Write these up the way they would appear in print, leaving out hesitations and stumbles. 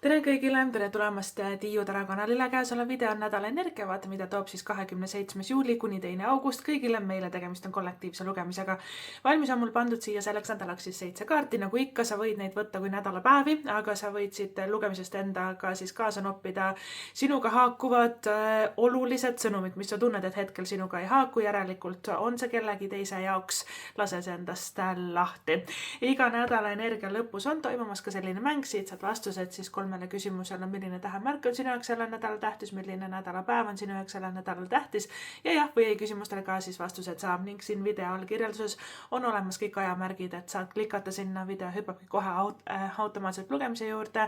Tere kõigile, tere tulemast Tiiu Tara kanalile. Käesolev video on nädala energiavaate, mida toob siis 27. juuli kuni 2. august kõigile. Meile tegemist on kollektiivse lugemisega. Valmis on mul pandud siia selleks nädalaks siis 7 kaarti. Nagu ikka, sa võid neid võtta kui nädalapäevi, aga sa võid siit lugemisest endaga siis kaasa noppida sinuga haakuvad olulised sõnumid, mis sa tunned, et hetkel sinuga ei haaku. Järelikult on see kellegi teise jaoks. Lase see endast lahti. Iga nädala energia lõpus on toimumas ka selline mäng. Siit saad vastused siis 3 küsimusele, milline tähemärk on sinu jaoks selle nädala tähtis, milline nädalapäev on sinu jaoks selle nädala tähtis ja jah või ei küsimustele ka siis vastused saab ning siin video all kirjelduses on olemas kõik ajamärgid, et saad klikata sinna, video hüppabki kohe automaatselt lugemise juurde,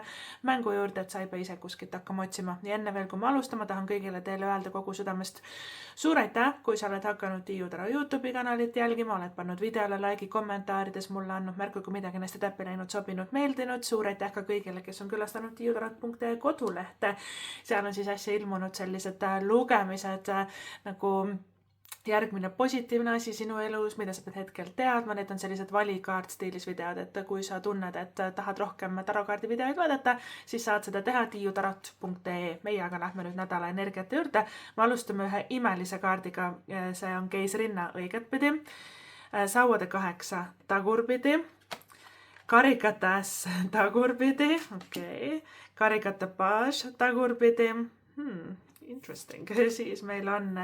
mängu juurde, et sa ei pea ise kuskilt hakkama otsima. Ja enne veel, kui ma alustama, tahan kõigile teile öelda kogu südamest suur aitäh, kui sa oled hakanud Tiiu Tara YouTube'i kanalit jälgima, oled pannud videole like'i, kommentaarides mulle andnud märku, kui midagi on hästi täppi läinud, sobinud, meeldinud. Suur aitäh ka kõigile, kes on külastanud tiiutarat.ee kodulehte. Seal on siis äsja ilmunud sellised lugemised nagu järgmine positiivne asi sinu elus, mida sa pead hetkel teadma. Need on sellised valikaart stiilis videod, et kui sa tunned, et tahad rohkem tarokaardi videoid vaadata, siis saad seda teha tiiutarat.ee. Meie aga lähme nüüd nädala energiate juurde. Me alustame ühe imelise kaardiga. See on keisrinna õigetpidi, sauade 8 tagurpidi, karikate äss tagurpidi, karikate paas tagurpidi, interesting. Siis meil on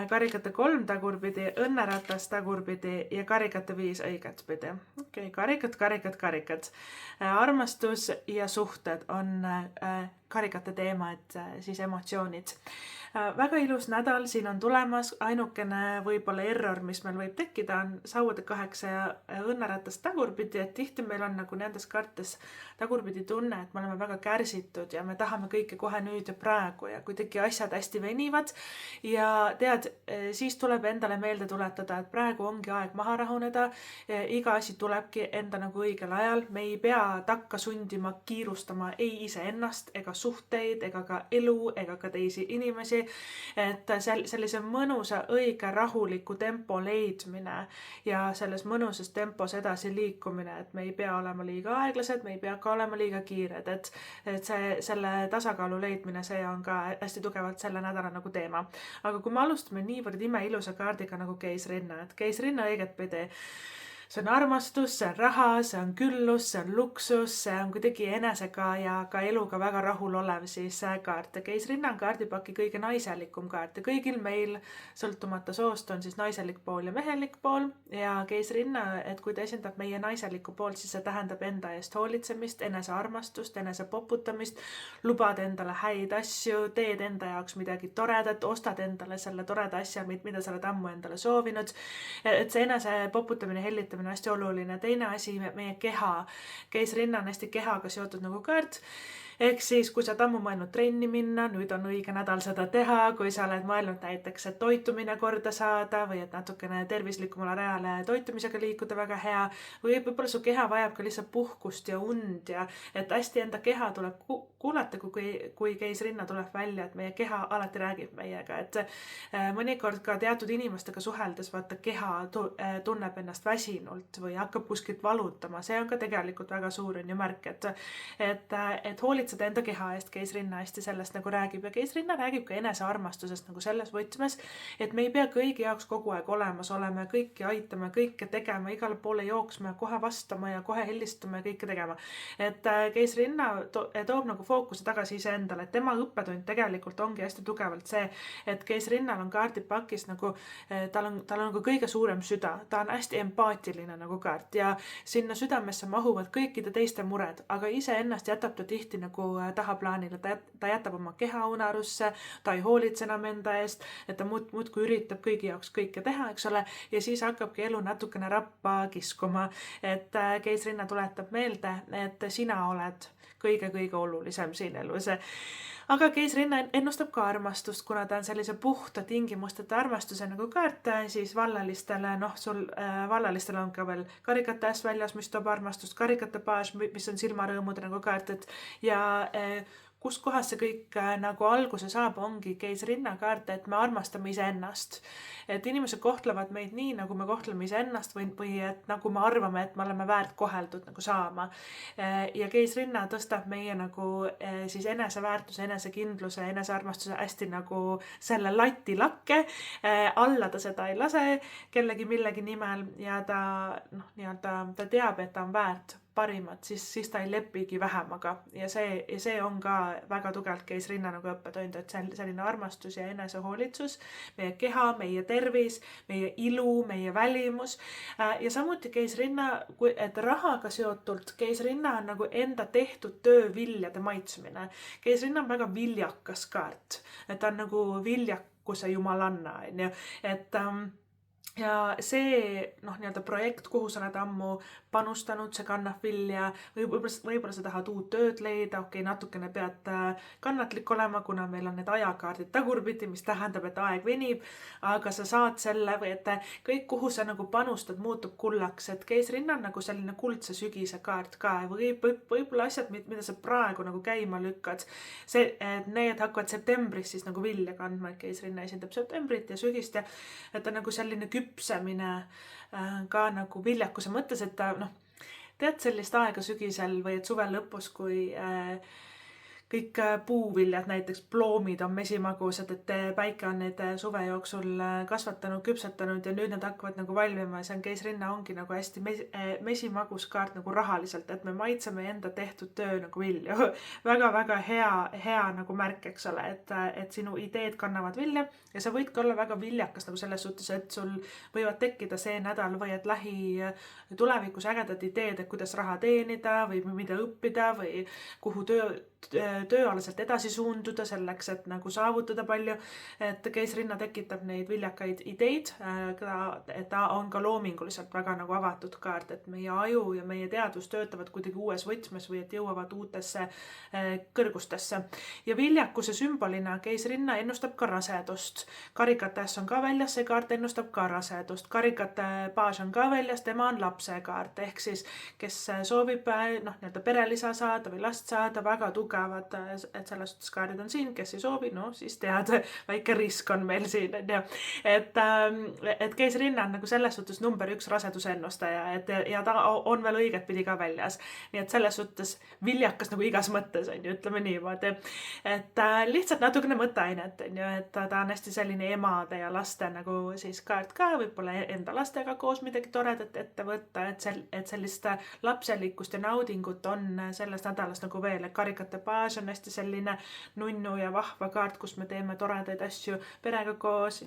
karikate 3 tagurpidi, õnneratas tagurpidi ja karikate 5 õigetpidi. Karikad. Armastus ja suhted on karikate teema, et siis emotsioonid. Väga ilus nädal siin on tulemas. Ainukene võib-olla error, mis meil võib tekkida, on sauade 8 ja õnneratas tagurpidi, et tihti meil on nagu nendes kaartes tagurpidi tunne, et me oleme väga kärsitud ja me tahame kõike kohe nüüd ja praegu ja kuidagi asjad hästi venivad ja tead, siis tuleb endale meelde tuletada, et praegu ongi aeg maha rahuneda. Iga asi tulebki enda nagu õigel ajal. Me ei pea takka sundima, kiirustama ei iseennast ega suhteid ega ka elu ega ka teisi inimesi. Et sellise mõnusa, õige, rahuliku tempo leidmine ja selles mõnusas tempos edasi liikumine, et me ei pea olema liiga aeglased, me ei pea ka olema liiga kiired, et selle tasakaalu leidmine, see on ka hästi tugevalt selle nädala nagu teema. Aga kui me alustame niivõrd imeilusa kaardiga nagu keisrinna, et keisrinna õigetpidi, see on armastus, see on raha, see on küllus, see on luksus, see on kuidagi enesega ja ka eluga väga rahul olev siis kaart. Keisrinna on kaardipaki kõige naiselikum kaart ja kõigil meil sõltumata soost on siis naiselik pool ja mehelik pool ja keisrinna, et kui ta esindab meie naiselikku poolt, siis see tähendab enda eest hoolitsemist, enesearmastust, enese poputamist, lubad endale häid asju, teed enda jaoks midagi toredat, ostad endale selle toreda asja, mida sa oled ammu endale soovinud, et see enese poputamine, hellitamine on hästi oluline. Teine asi, meie keha. Keisrinna on hästi kehaga seotud nagu kaart. Ehk siis, kui sa oled ammu mõelnud trenni minna, nüüd on õige nädal seda teha. Kui sa oled mõelnud näiteks, et toitumine korda saada või et natukene tervislikumale rajale toitumisega liikuda, väga hea. Või võib-olla su keha vajab ka lihtsalt puhkust ja und ja et hästi enda keha tuleb kuulata, kui keisrinna tuleb välja, et meie keha alati räägib meiega. Et mõnikord ka teatud inimestega suheldes vaata keha tunneb ennast väsinult või hakkab kuskilt valutama. See on ka tegelikult väga suur on ju märk, et hoolitseda enda keha eest. Keisrinna hästi sellest nagu räägib ja keisrinna räägib ka enesearmastusest nagu selles võtmes, et me ei pea kõigi jaoks kogu aeg olemas olema, kõiki aitama, kõike tegema, igale poole jooksma, kohe vastama ja kohe helistama ja kõike tegema. Et keisrinna toob nagu fookuse tagasi iseendale, et tema õppetund tegelikult ongi hästi tugevalt see, et keisrinnal on kaardipakis nagu, tal on nagu kõige suurem süda, ta on hästi empaatiline nagu kaart ja sinna südamesse mahuvad kõikide teiste mured, aga iseennast jätab ta tihti nagu tahaplaanile, ta jätab oma keha unarusse, ta ei hoolitse enam enda eest, et ta muudkui üritab kõigi jaoks kõike teha, eks ole, ja siis hakkabki elu natukene rappa kiskuma, et keisrinna tuletab meelde, et sina oled kõige olulisem siin elus. Aga keisrinna ennustab ka armastust, kuna ta on sellise puhta tingimusteta armastuse nagu kaart, siis vallalistele, vallalistele on ka veel karikate äss väljas, mis toob armastust, karikate paas, mis on silmarõõmud nagu kaart, ja kus kohas see kõik nagu alguse saab, ongi keisrinna kaart, et me armastame iseennast. Et inimesed kohtlevad meid nii, nagu me kohtleme iseennast või et nagu me arvame, et me oleme väärt koheldud nagu saama. Ja keisrinna tõstab meie nagu siis eneseväärtuse, enesekindluse, enesearmastuse hästi nagu selle lati lakke. Alla ta seda ei lase kellegi millegi nimel ja ta teab, et ta on väärt parimat, siis ta ei lepigi vähemaga ja see on ka väga tugevalt keisrinna nagu õppetund, et selline armastus ja enesehoolitsus, meie keha, meie tervis, meie ilu, meie välimus ja samuti keisrinna, et rahaga seotult keisrinna on nagu enda tehtud töö viljade maitsmine. Keisrinna on väga viljakas kaart, et ta on nagu viljakuse jumalanna, on ju, et ja see projekt, kuhu sa oled ammu panustanud, see kannab vilja, võib-olla sa tahad uut tööd leida, natukene pead kannatlik olema, kuna meil on need ajakaardid tagurpidi, mis tähendab, et aeg venib, aga sa saad selle või et kõik, kuhu sa nagu panustad, muutub kullaks, et keisrinna on nagu selline kuldse sügise kaart ka, võib-olla asjad, mida sa praegu nagu käima lükkad, need hakkavad septembris siis nagu vilja kandma, et keisrinna esindab septembrit ja sügist ja et ta nagu selline küpsemine ka nagu viljakuse mõttes, et ta tead sellist aega sügisel või et suve lõpus, kui kõik puuviljad, näiteks ploomid on mesimagusad, et päike on need suve jooksul kasvatanud, küpsetanud ja nüüd nad hakkavad nagu valmima ja see on keisrinna ongi nagu hästi mesimagus kaart nagu rahaliselt, et me maitseme enda tehtud töö nagu vilju. Väga-väga hea nagu märk, eks ole, et sinu ideed kannavad vilja ja sa võidki olla väga viljakas nagu selles suhtes, et sul võivad tekkida see nädal või et tulevikus ägedad ideed, et kuidas raha teenida või mida õppida või kuhu tööalaselt edasi suunduda selleks, et nagu saavutada palju, et keisrinna tekitab neid viljakaid ideid, et ta on ka loominguliselt väga nagu avatud kaart, et meie aju ja meie teadvus töötavad kuidagi uues võtmes või et jõuavad uutesse kõrgustesse. Ja viljakuse sümbolina keisrinna ennustab ka rasedust. Karikates on ka väljas, see kaart ennustab ka rasedust. Karikate baas on ka väljas, tema on lapse kaart, ehk siis kes soovib perelisa saada või last saada, väga tugevad, et selles suhtes kaardid on siin, kes ei soovi, siis tead, väike risk on meil siin, et keisrinna on nagu selles suhtes number 1 raseduse ennustaja, ja ta on veel õiget pidi ka väljas, nii et selles suhtes viljakas nagu igas mõttes, ütleme niimoodi, et lihtsalt natukene mõtteainet, et ta on hästi selline emade ja laste nagu siis kaart ka, võib-olla enda lastega koos midagi toredat ette võtta, et sellist lapselikkust ja naudingut on selles nädalas nagu veel, et karikate baas on hästi selline nunnu ja vahva kaart, kus me teeme toredaid asju perega koos,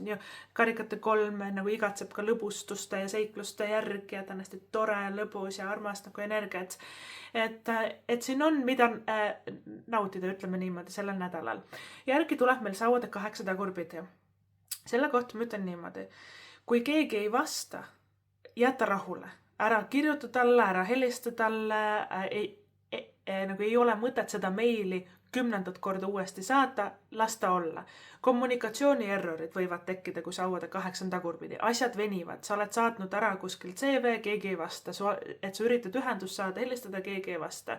karikate 3 nagu igatseb ka lõbustuste ja seikluste järgi ja ta on hästi tore, lõbus ja armas nagu energiat, et siin on mida nautida, ütleme niimoodi, sellel nädalal. Järgi tuleb meil sauade 8 tagurpidi. Selle kohta ma ütlen niimoodi, kui keegi ei vasta, jäta rahule, ära kirjuta talle, ära helista talle, nagu ei ole mõtet seda meili 10. korda uuesti saata, las ta olla. Kommunikatsiooni errorid võivad tekkida, kui sauade 8 tagurpidi. Asjad venivad, sa oled saatnud ära kuskil CV, keegi ei vasta, et sa üritad ühendust saada, helistada, keegi ei vasta.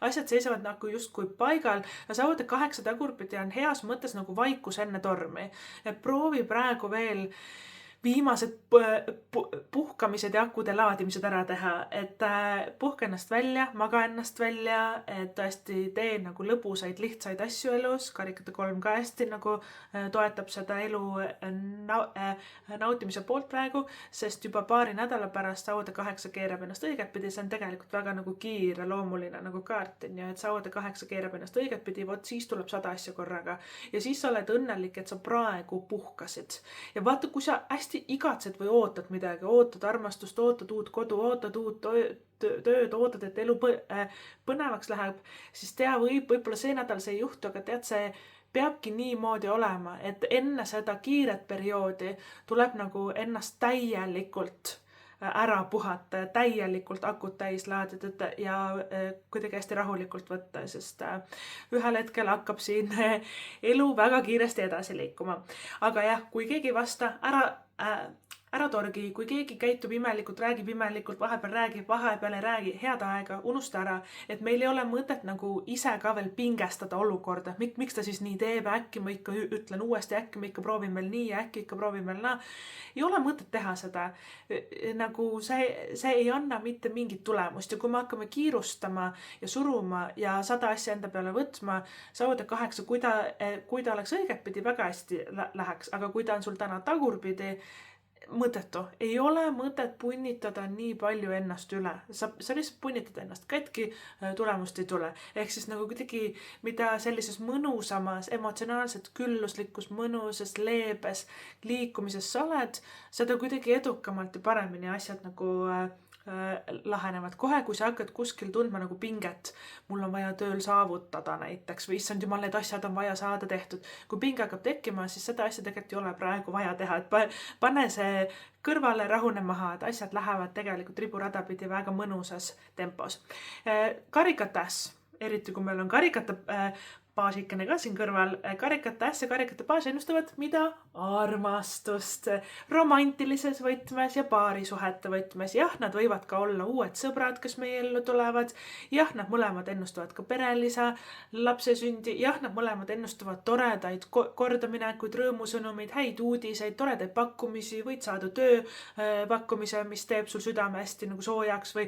Asjad seisavad nagu justkui paigal ja sauade 8 tagurpidi on heas mõttes nagu vaikus enne tormi. Et proovi praegu veel viimased puhkamised ja akude laadimised ära teha, et puhka ennast välja, maga ennast välja, et tõesti tee nagu lõbusaid, lihtsaid asju elus, karikate 3 ka hästi nagu toetab seda elu nautimise poolt praegu, sest juba paari nädala pärast sauade 8 keerab ennast õigetpidi, see on tegelikult väga nagu kiire loomuline nagu kaart, et sauade 8 keerab ennast õigetpidi, vot siis tuleb 100 asja korraga ja siis sa oled õnnelik, et sa praegu puhkasid ja vaata, kui sa hästi igatsed või ootad midagi, ootad armastust, ootad uut kodu, ootad uut tööd, ootad, et elu põnevaks läheb, siis võib-olla see nädal see ei juhtu, aga tead, see peabki niimoodi olema, et enne seda kiiret perioodi tuleb nagu ennast täielikult ära puhata, täielikult akut täis laadida ja kuidagi hästi rahulikult võtta, sest ühel hetkel hakkab siin elu väga kiiresti edasi liikuma. Aga jah, kui keegi ei vasta, ära ära torgi, kui keegi käitub imelikult, räägib imelikult, vahepeal räägib, vahepeal ei räägi, head aega, unusta ära, et meil ei ole mõtet nagu ise ka veel pingestada olukorda. Miks ta siis nii teeb, äkki ma ikka ütlen uuesti, äkki ma ikka proovin veel nii, äkki ikka proovin veel naa. Ei ole mõtet teha seda. Nagu see ei anna mitte mingit tulemust ja kui me hakkame kiirustama ja suruma ja 100 asja enda peale võtma, saada 8, kui ta oleks õigetpidi, väga hästi läheks, aga kui ta on sul täna tagurpidi, mõttetu. Ei ole mõtet punnitada nii palju ennast üle. Sa lihtsalt punnitad ennast katki, tulemust ei tule. Ehk siis nagu kuidagi, mida sellises mõnusamas, emotsionaalselt külluslikus, mõnusas, leebes liikumises sa oled, seda kuidagi edukamalt ja paremini asjad nagu lahenevad. Kohe, kui sa hakkad kuskil tundma nagu pinget, mul on vaja tööl saavutada näiteks või issand jumal, need asjad on vaja saada tehtud. Kui pinge hakkab tekkima, siis seda asja tegelikult ei ole praegu vaja teha. Et pane see kõrvale, rahune maha, et asjad lähevad tegelikult riburada pidi väga mõnusas tempos. Karikate äss, eriti kui meil on karikate baasikene ka siin kõrval, karikate äss ja karikate baas ennustavad mida? Armastust romantilises võtmes ja paarisuhete võtmes. Jah, nad võivad ka olla uued sõbrad, kes meie ellu tulevad. Jah, nad mõlemad ennustavad ka perelisa, lapse sündi. Jah, nad mõlemad ennustavad toredaid kordaminekuid, rõõmusõnumeid, häid uudiseid, toredaid pakkumisi, võid saada töö pakkumise, mis teeb sul südame hästi nagu soojaks või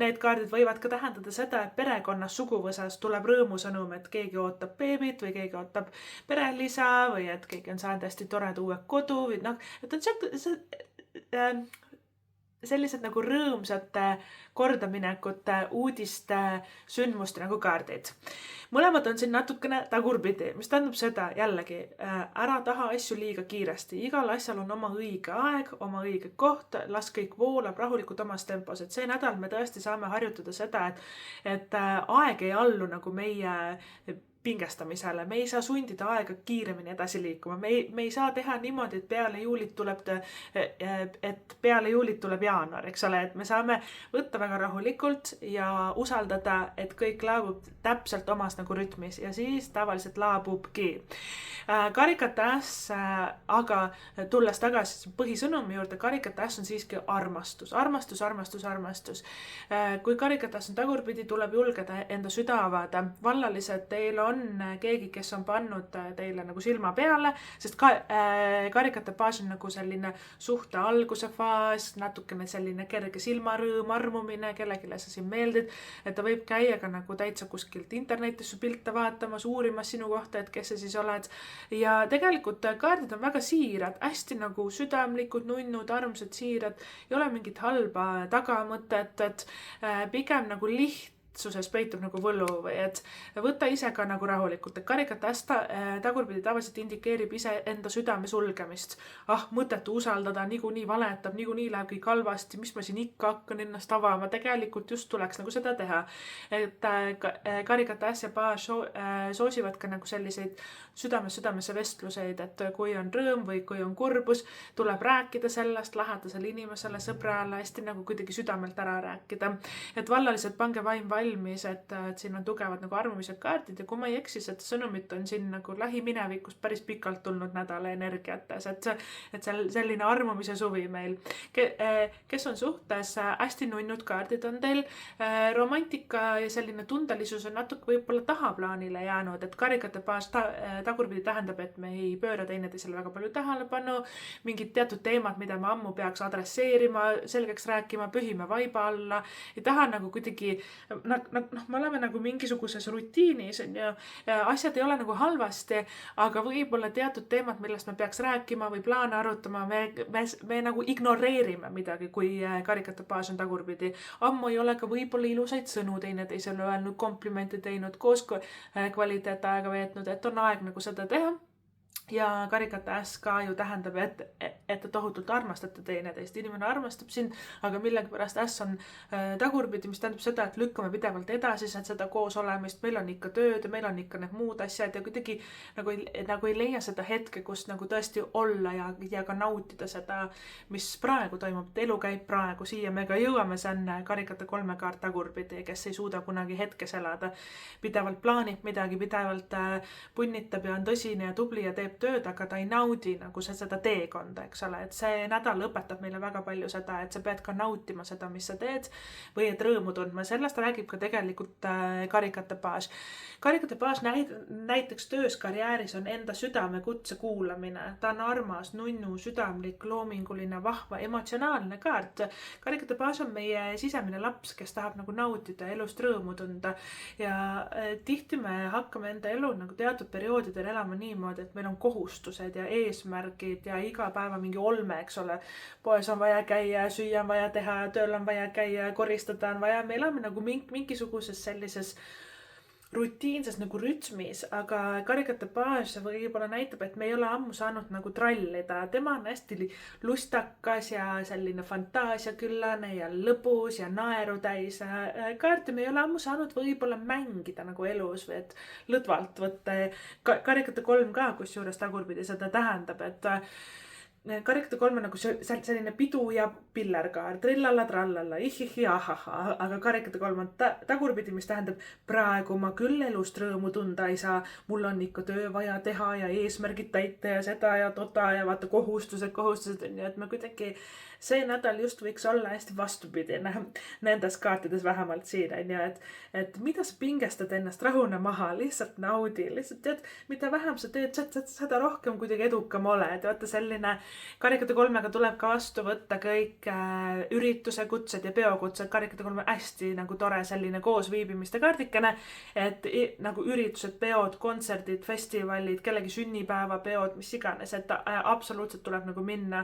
need kaardid võivad ka tähendada seda, et perekonnas suguvõsas tuleb rõõmusõnum, et keegi ootab beebit või keegi ootab perelisa või et keegi on saanud hästi toreda uue kodu või noh, et on sellised nagu rõõmsate kordaminekute, uudiste, sündmuste nagu kaardid. Mõlemad on siin natukene tagurpidi, mis tähendab seda jällegi, ära taha asju liiga kiiresti. Igal asjal on oma õige aeg, oma õige koht, las kõik voolab rahulikult omas tempos. Et see nädal me tõesti saame harjutada seda, et aeg ei allu nagu meie pingestamisele. Me ei saa sundida aega kiiremini edasi liikuma. Me ei saa teha niimoodi, et peale juulit tuleb jaanuar, eks ole, et me saame võtta väga rahulikult ja usaldada, et kõik laabub täpselt omas nagu rütmis ja siis tavaliselt laabubki. Karikate äss, aga tulles tagasi põhisõnumi juurde, karikate äss on siiski armastus. Armastus. Kui karikate äss on tagurpidi, tuleb julgeda enda süda avada. Vallalised, teil on keegi, kes on pannud teile nagu silma peale, sest karikate baas on nagu selline suhte alguse faas, natukene selline kerge silmarõõm, armumine, kellegile sa siin meeldid, et ta võib käia ka nagu täitsa kuskilt internetis su pilte vaatamas, uurimas sinu kohta, et kes sa siis oled. Ja tegelikult kaardid on väga siirad, hästi nagu südamlikud, nunnud, armsad, siirad, ei ole mingit halba tagamõtet, et pigem nagu suses peitub nagu võlu või et võta ise ka nagu rahulikult, et karikate äss tagurpidi tavaliselt indikeerib ise enda südame sulgemist. Mõttetu usaldada, niikuinii valetab, niikuinii läheb kõik halvasti, mis ma siin ikka hakkan ennast avama, tegelikult just tuleks nagu seda teha. Et karikate äss ja baas soosivad ka nagu selliseid südamesse vestluseid, et kui on rõõm või kui on kurbus, tuleb rääkida sellest lähedasele inimesele, sõbrale, hästi nagu kuidagi südamelt ära rääkida. Et vallalised, pange vaim valmis, et siin on tugevad nagu armumised kaardid ja kui ma ei eksi, et sõnumit on siin nagu lähiminevikust päris pikalt tulnud nädala energiates, et selline armumise suvi meil. Kes on suhtes, hästi nunnud kaardid on teil, romantika ja selline tundelisus on natuke võib-olla tahaplaanile jäänud, et karikate baas tagurpidi tähendab, et me ei pööra teineteisele väga palju tähelepanu, mingid teatud teemad, mida me ammu peaks adresseerima, selgeks rääkima, pühime vaiba alla, ei taha nagu kuidagi me oleme nagu mingisuguses rutiinis ja asjad ei ole nagu halvasti, aga võib-olla teatud teemad, millest me peaks rääkima või plaane arutama, me nagu ignoreerime midagi, kui karikate baas on tagurpidi. Ammu ei ole ka võib-olla ilusaid sõnu teineteisele öelnud, komplimente teinud, koos kvaliteetaega veetnud, et on aeg nagu seda teha. Ja karikate äss ka ju tähendab, et te tohutult armastate teineteist. Inimene armastab sind, aga millegipärast äss on tagurpidi, mis tähendab seda, et lükkame pidevalt edasi seda koos olemist. Meil on ikka tööd ja meil on ikka need muud asjad ja kuidagi nagu ei leia seda hetke, kus nagu tõesti olla ja ka nautida seda, mis praegu toimub. Elu käib praegu, siia me ka jõuame, see on karikate 3 kaart tagurpidi, kes ei suuda kunagi hetkes elada. Pidevalt plaanib midagi, pidevalt punnitab ja on tõsine ja tubli ja teeb tööd, aga ta ei naudi nagu seda teekonda, eks ole, et see nädal õpetab meile väga palju seda, et sa pead ka nautima seda, mis sa teed või et rõõmu tundma. Sellest räägib ka tegelikult Karikate baas. Karikate baas näiteks töös, karjääris on enda südame kutse kuulamine. Ta on armas, nunnu, südamlik, loominguline, vahva, emotsionaalne kaart. Karikate baas on meie sisemine laps, kes tahab nagu nautida, elust rõõmu tunda ja tihti me hakkame enda elu nagu teatud perioodidel elama niimoodi, et meil on kohustused ja eesmärgid ja iga päeva mingi olme, eks ole. Poes on vaja käia, süüa on vaja teha, tööl on vaja käia, koristada on vaja. Me elame nagu mingisuguses sellises rutiinses nagu rütmis, aga Karikate baas võib-olla näitab, et me ei ole ammu saanud nagu trallida. Tema on hästi lustakas ja selline fantaasiaküllane ja lõbus ja naeru täis kaart ja me ei ole ammu saanud võib-olla mängida nagu elus või et lõdvalt võtta. Karikate 3 ka, kusjuures tagurpidi seda tähendab, et Karikate 3 on nagu selline pidu ja pillerkaar, trillalla, trallalla, ihihi, ahaha, aga Karikate 3 on tagurpidi, mis tähendab praegu ma küll elust rõõmu tunda ei saa, mul on ikka töö vaja teha ja eesmärgid täita ja seda ja tota ja vaata kohustused on ju, et me kuidagi see nädal just võiks olla hästi vastupidine nendes kaartides vähemalt siin on ju, et mida sa pingestad ennast, rahune maha, lihtsalt naudi, lihtsalt tead, mida vähem sa teed, seda rohkem kuidagi edukam oled. Vaata selline Karikate 3-ga tuleb ka vastu võtta kõik ürituse kutsed ja peokutsed. Karikate 3 on hästi nagu tore selline koosviibimiste kaardikene, et nagu üritused, peod, kontserdid, festivalid, kellegi sünnipäeva peod, mis iganes, et absoluutselt tuleb nagu minna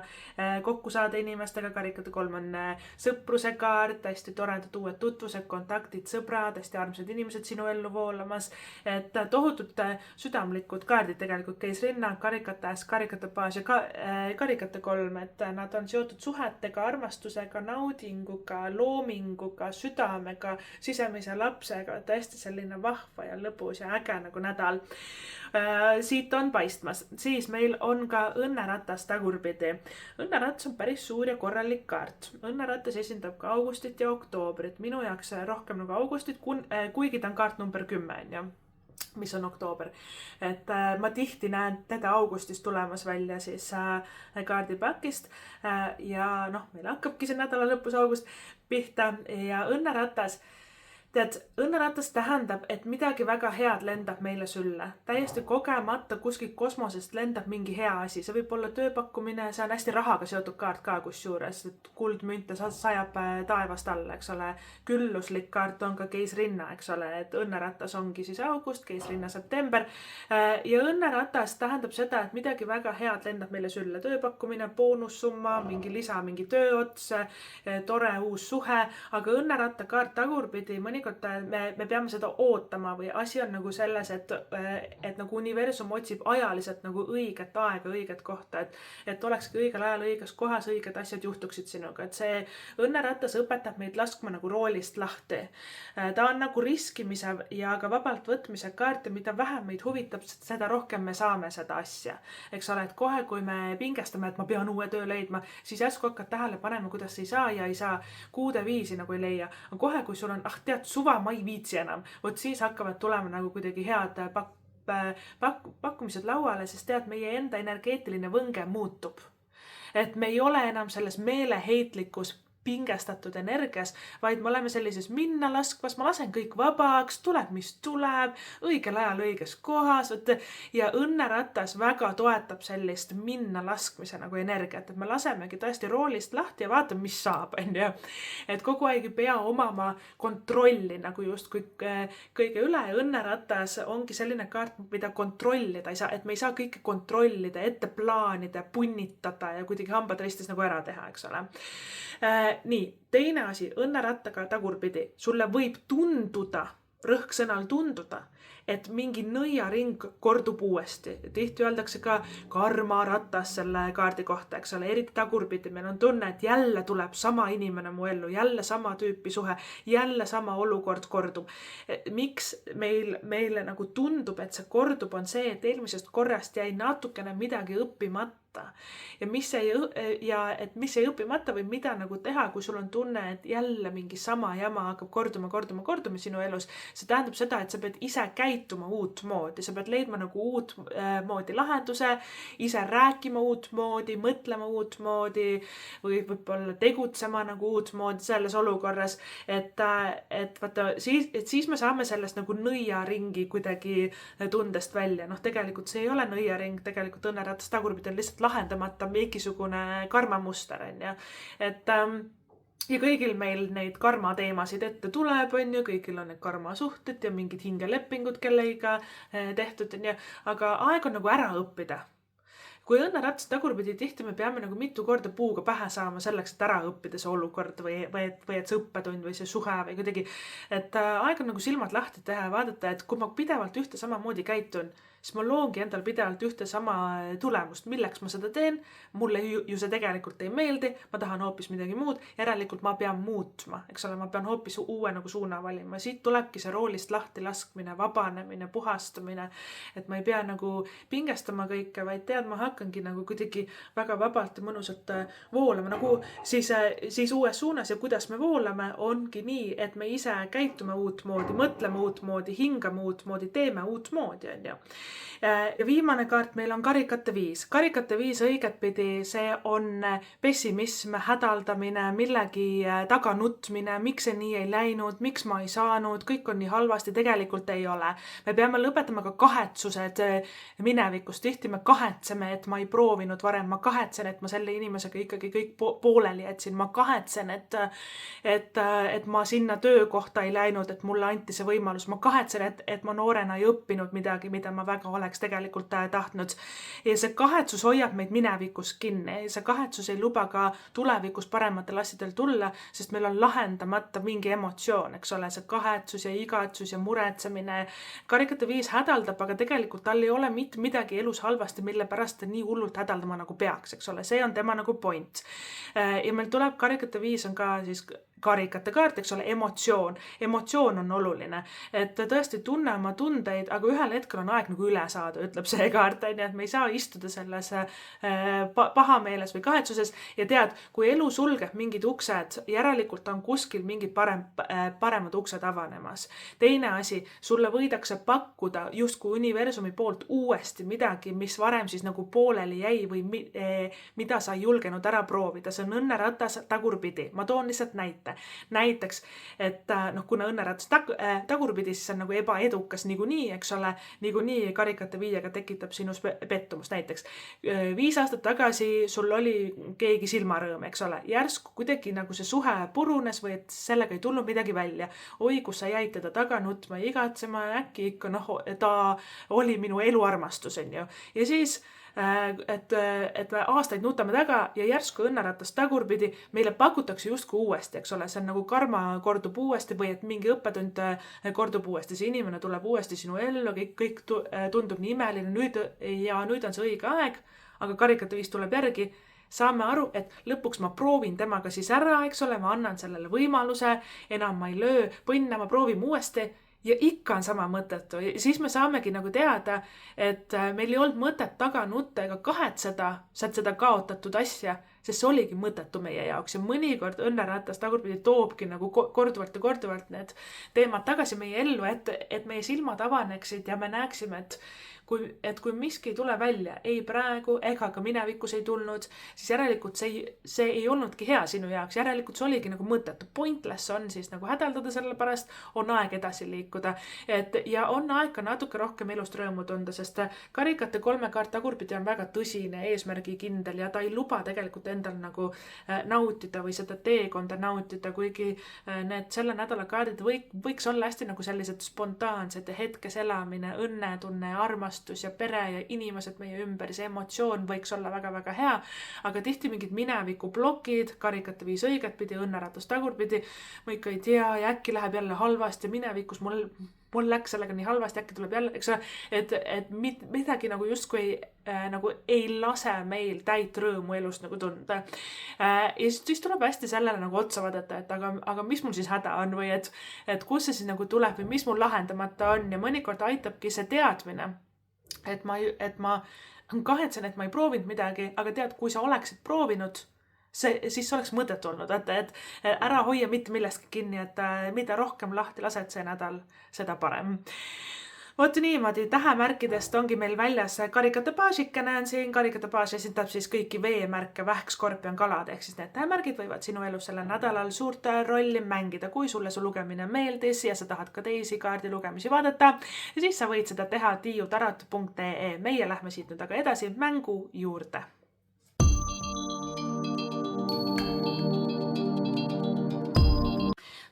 kokku saada inimestega. Karikate 3 on sõpruse kaart, hästi toredad uued tutvused, kontaktid, sõbrad, hästi armsad inimesed sinu ellu voolamas, et tohutult südamlikud kaardid tegelikult keisrinna, karikates, Karikate baas ja Karikate 3, et nad on seotud suhetega, armastusega, naudinguga, loominguga, südamega, sisemise lapsega, et hästi selline vahva ja lõbus ja äge nagu nädal. Siit on paistmas. Siis meil on ka õnneratas tagurpidi. Õnneratas on päris suur ja korralik kaart. Õnneratas esindab ka augustit ja oktoobrit. Minu jaoks rohkem nagu augustit, kuigi ta on kaart number 10, ja mis on oktoober. Et ma tihti näen teda augustis tulemas välja siis kaardipakist ja meil hakkabki see nädala lõpus august pihta ja õnneratas. Tead, õnneratas tähendab, et midagi väga head lendab meile sülle. Täiesti kogemata kuskilt kosmosest lendab mingi hea asi. See võib olla tööpakkumine, see on hästi rahaga seotud kaart ka kusjuures, et kuldmünte sajab taevast alla, eks ole. Külluslik kaart on ka keisrinna, eks ole, et õnneratas ongi siis august, keisrinna september. Ja õnneratas tähendab seda, et midagi väga head lendab meile sülle. Tööpakkumine, boonussumma, mingi lisa, mingi tööots, tore uus suhe, aga õnneratta kaart tagurpidi mõnikord me peame seda ootama või asi on nagu selles, et nagu universum otsib ajaliselt nagu õiget aega, õiget kohta, et olekski õigel ajal õiges kohas, õiged asjad juhtuksid sinuga, et see õnneratas õpetab meid laskma nagu roolist lahti. Ta on nagu riskimise ja ka vabalt võtmise kaart, mida vähem meid huvitab, seda rohkem me saame seda asja. Eks ole, et kohe, kui me pingestame, et ma pean uue töö leidma, siis järsku hakkad tähele panema, kuidas ei saa ja ei saa kuude viisi nagu ei leia. Aga kohe, kui sul on, tead, suva ma ei viitsi enam, vot siis hakkavad tulema nagu kuidagi head pakkumised lauale, sest tead, meie enda energeetiline võnge muutub. Et me ei ole enam selles meeleheitlikus pingestatud energias, vaid me oleme sellises minna laskvas, ma lasen kõik vabaks, tuleb mis tuleb, õigel ajal õiges kohas, ja õnneratas väga toetab sellist minna laskmise nagu energiat, et me lasemegi tõesti roolist lahti ja vaatame, mis saab, on. Et kogu aeg ei pea omama kontrolli nagu just kõige üle ja õnneratas ongi selline kaart, mida kontrollida ei saa, et me ei saa kõike kontrollida, ette plaanida, punnitada ja kuidagi hambad ristis nagu ära teha, eks ole. Nii, teine asi, õnnerattaga tagurpidi. Sulle võib tunduda, rõhksõnal tunduda, et mingi nõiaring kordub uuesti. Tihti öeldakse ka karmaratas selle kaardi kohta, eks ole, eriti tagurpidi. Meil on tunne, et jälle tuleb sama inimene mu ellu, jälle sama tüüpi suhe, jälle sama olukord kordub. Miks meile nagu tundub, et see kordub, on see, et eelmisest korrast jäi natukene midagi õppimata. ja mis jäi õppimata või mida nagu teha, kui sul on tunne, et jälle mingi sama jama hakkab korduma sinu elus. See tähendab seda, et sa pead ise käituma uut moodi, sa pead leidma nagu uut moodi lahenduse, ise rääkima uut moodi, mõtlema uut moodi või võib-olla tegutsema nagu uut moodi selles olukorras, et vaata, siis me saame sellest nagu nõiaringi kuidagi tundest välja. Tegelikult see ei ole nõiaring, tegelikult õnneratas tagurpidi on lihtsalt lahendamata mingisugune karmamuster, on ju. Ja kõigil meil neid karmateemasid ette tuleb, on ju, kõigil on need karmasuhted ja mingid hingelepingud kellega tehtud, on ju, aga aeg on nagu ära õppida. Kui õnneratas tagurpidi tihti me peame nagu mitu korda puuga pähe saama selleks, et ära õppida see olukord või et see õppetund või see suhe või kuidagi, et aeg on nagu silmad lahti teha ja vaadata, et kui ma pidevalt ühte samamoodi käitun, siis ma loongi endal pidevalt ühte sama tulemust, milleks ma seda teen. Mulle ju see tegelikult ei meeldi, ma tahan hoopis midagi muud, järelikult ma pean muutma, eks ole, ma pean hoopis uue nagu suuna valima. Siit tulebki see roolist lahti laskmine, vabanemine, puhastumine, et ma ei pea nagu pingestama kõike, vaid tead, ma hakkangi nagu kuidagi väga vabalt ja mõnusalt voolama, nagu siis uues suunas ja kuidas me voolame, ongi nii, et me ise käitume uut moodi, mõtleme uut moodi, hingame uut moodi, teeme uut moodi, on ju. Ja viimane kaart meil on karikate 5. Karikate 5 õigetpidi, see on pessimism, hädaldamine, millegi taga nutmine, miks see nii ei läinud, miks ma ei saanud, kõik on nii halvasti, tegelikult ei ole. Me peame lõpetama ka kahetsused minevikust. Tihti me kahetseme, et ma ei proovinud varem, ma kahetsen, et ma selle inimesega ikkagi kõik pooleli jätsin, ma kahetsen, et ma sinna töökohta ei läinud, et mulle anti see võimalus, ma kahetsen, et ma noorena ei õppinud midagi, mida ma väga oleks tegelikult tahtnud. Ja see kahetsus hoiab meid minevikus kinni. See kahetsus ei luba ka tulevikus parematel asjadel tulla, sest meil on lahendamata mingi emotsioon, eks ole, see kahetsus ja igatsus ja muretsemine. Karikate 5 hädaldab, aga tegelikult tal ei ole mitte midagi elus halvasti, mille pärast ta nii hullult hädaldama nagu peaks, eks ole. See on tema nagu point. Ja meil tuleb karikate 5 on ka siis karikate kaart, eks ole, emotsioon. Emotsioon on oluline, et tõesti tunne oma tundeid, aga ühel hetkel on aeg nagu üle saada, ütleb see kaart, on ju, et me ei saa istuda selles pahameeles või kahetsuses ja tead, kui elu sulgeb mingid uksed, järelikult on kuskil mingid paremad uksed avanemas. Teine asi, sulle võidakse pakkuda justkui universumi poolt uuesti midagi, mis varem siis nagu pooleli jäi või mida sa ei julgenud ära proovida. See on õnneratas tagurpidi. Ma toon lihtsalt näite. Näiteks, et kuna õnneratas tagurpidi, siis on nagu ebaedukas niikuinii, eks ole, niikuinii karikate 5 tekitab sinus pettumust. Näiteks 5 aastat tagasi sul oli keegi silmarõõm, eks ole, järsku kuidagi nagu see suhe purunes või et sellega ei tulnud midagi välja. Oi, kus sa jäid teda taga nutma ja igatsema, äkki ikka ta oli minu eluarmastus, on ju. Ja siis et me aastaid nutame taga ja järsku õnneratas tagurpidi meile pakutakse justkui uuesti, eks ole, see on nagu karma kordub uuesti või et mingi õppetund kordub uuesti, see inimene tuleb uuesti sinu ellu, kõik tundub nii imeline, nüüd on see õige aeg, aga karikate 5 tuleb järgi. Saame aru, et lõpuks ma proovin temaga siis ära, eks ole, ma annan sellele võimaluse, enam ma ei löö põnna, ma proovin uuesti. Ja ikka on sama mõttetu. Ja siis me saamegi nagu teada, et meil ei olnud mõtet taga nutta ega kahetseda seda kaotatud asja, sest see oligi mõttetu meie jaoks. Ja mõnikord õnneratas tagurpidi toobki nagu korduvalt need teemad tagasi meie ellu, et meie silmad avaneksid ja me näeksime, et kui miski ei tule välja, ei praegu ega ka minevikus ei tulnud, siis järelikult see ei olnudki hea sinu jaoks, järelikult see oligi nagu mõttetu. Pointless on siis nagu hädaldada selle pärast, on aeg edasi liikuda. Ja on aeg ka natuke rohkem elust rõõmu tunda, sest karikate 3 kaart tagurpidi on väga tõsine, eesmärgikindel ja ta ei luba tegelikult endal nagu nautida või seda teekonda nautida, kuigi need selle nädala kaardid võiks olla hästi nagu sellised spontaansed ja hetkes elamine, õnnetunne, armastus ja pere ja inimesed meie ümber, see emotsioon võiks olla väga-väga hea, aga tihti mingid mineviku blokid, karikate 5 õigetpidi, õnneratas tagurpidi, ma ikka ei tea ja äkki läheb jälle halvasti minevikus, mul läks sellega nii halvasti, äkki tuleb jälle, eks ole, et midagi nagu justkui nagu ei lase meil täit rõõmu elust nagu tunda. Ja siis tuleb hästi sellele nagu otsa vaadata, et aga mis mul siis häda on või et kus see siis nagu tuleb või mis mul lahendamata on ja mõnikord aitabki see teadmine, et ma kahetsen, et ma ei proovinud midagi, aga tead, kui sa oleksid proovinud, siis oleks mõtet olnud, et ära hoia mitte millestki kinni, et mida rohkem lahti lased see nädal, seda parem. Vot niimoodi, tähemärkidest ongi meil väljas karikate paasikene on siin. Karikate paas esindab siis kõiki veemärke, vähk, skorpion, kalad, ehk siis need tähemärgid võivad sinu elus sellel nädalal suurt rolli mängida. Kui sulle su lugemine meeldis ja sa tahad ka teisi kaardi lugemisi vaadata, siis sa võid seda teha tiiutarot.ee. Meie lähme siit nüüd aga edasi mängu juurde.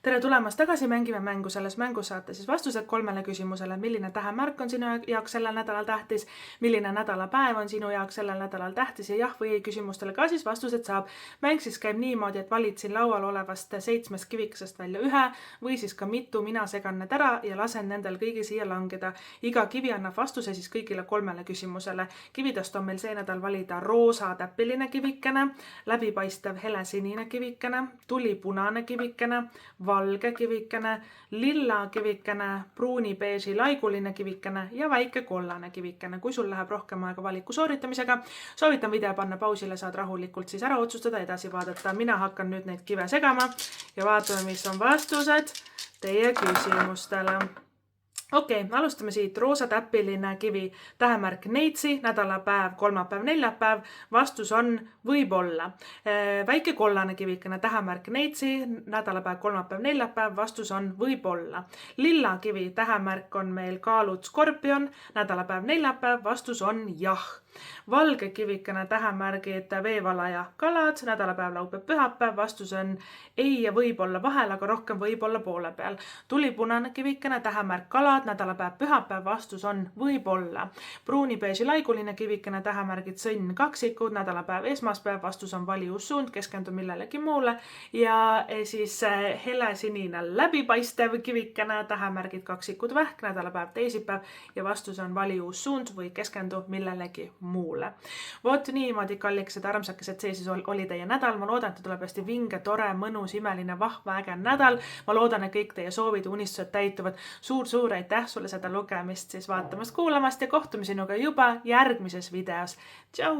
Tere tulemast tagasi, mängime mängu. Selles mängus saate siis vastused 3 küsimusele. Milline tähemärk on sinu jaoks sellel nädalal tähtis? Milline nädalapäev on sinu jaoks sellel nädalal tähtis? Ja jah või ei küsimustele ka siis vastused saab. Mäng siis käib niimoodi, et valid siin laual olevast 7 kivikesest välja ühe või siis ka mitu. Mina segan need ära ja lasen nendel kõigi siia langeda. Iga kivi annab vastuse siis kõigile 3 küsimusele. Kividest on meil see nädal valida roosa täpiline kivikene, läbipaistev helesinine kivikene, tulipunane kivikene, valge kivikene, lilla kivikene, pruuni beeži laiguline kivikene ja väike kollane kivikene. Kui sul läheb rohkem aega valiku sooritamisega, soovitan video panna pausile, saad rahulikult siis ära otsustada, edasi vaadata. Mina hakkan nüüd neid kive segama ja vaatame, mis on vastused teie küsimustele. Okei, alustame siit. Roosa täpiline kivi, tähemärk neitsi, nädalapäev, kolmapäev, neljapäev, vastus on võib-olla. Väike kollane kivikene, tähemärk neitsi, nädalapäev, kolmapäev, neljapäev, vastus on võib-olla. Lilla kivi, tähemärk on meil kaalud, skorpion, nädalapäev, neljapäev, vastus on jah. Valge kivikene, tähemärgid veevalaja, kalad, nädalapäev, laupäev, pühapäev, vastus on ei ja võib-olla vahel, aga rohkem võib-olla poole peal. Tulipunane kivikene, tähemärk kalad, nädalapäev, pühapäev, vastus on võib-olla. Pruuni beeži laiguline kivikene, tähemärgid sõnn, kaksikud, nädalapäev, esmaspäev, vastus on valiussuund, keskendu millelegi muule. Ja siis helesinine läbipaistev kivikene, tähemärgid kaksikud, vähk, nädalapäev, teisipäev ja vastus on valiussuund või keskendu millelegi muule. Vot niimoodi, kalliksed armsakesed, see siis oli teie nädal. Ma loodan, et tuleb hästi vinge, tore, mõnus, imeline, vahva, äge nädal. Ma loodan, et kõik teie soovid ja unistused täituvad. Suur aitäh sulle seda lugemist siis vaatamast, kuulamast ja kohtume sinuga juba järgmises videos. Tšau!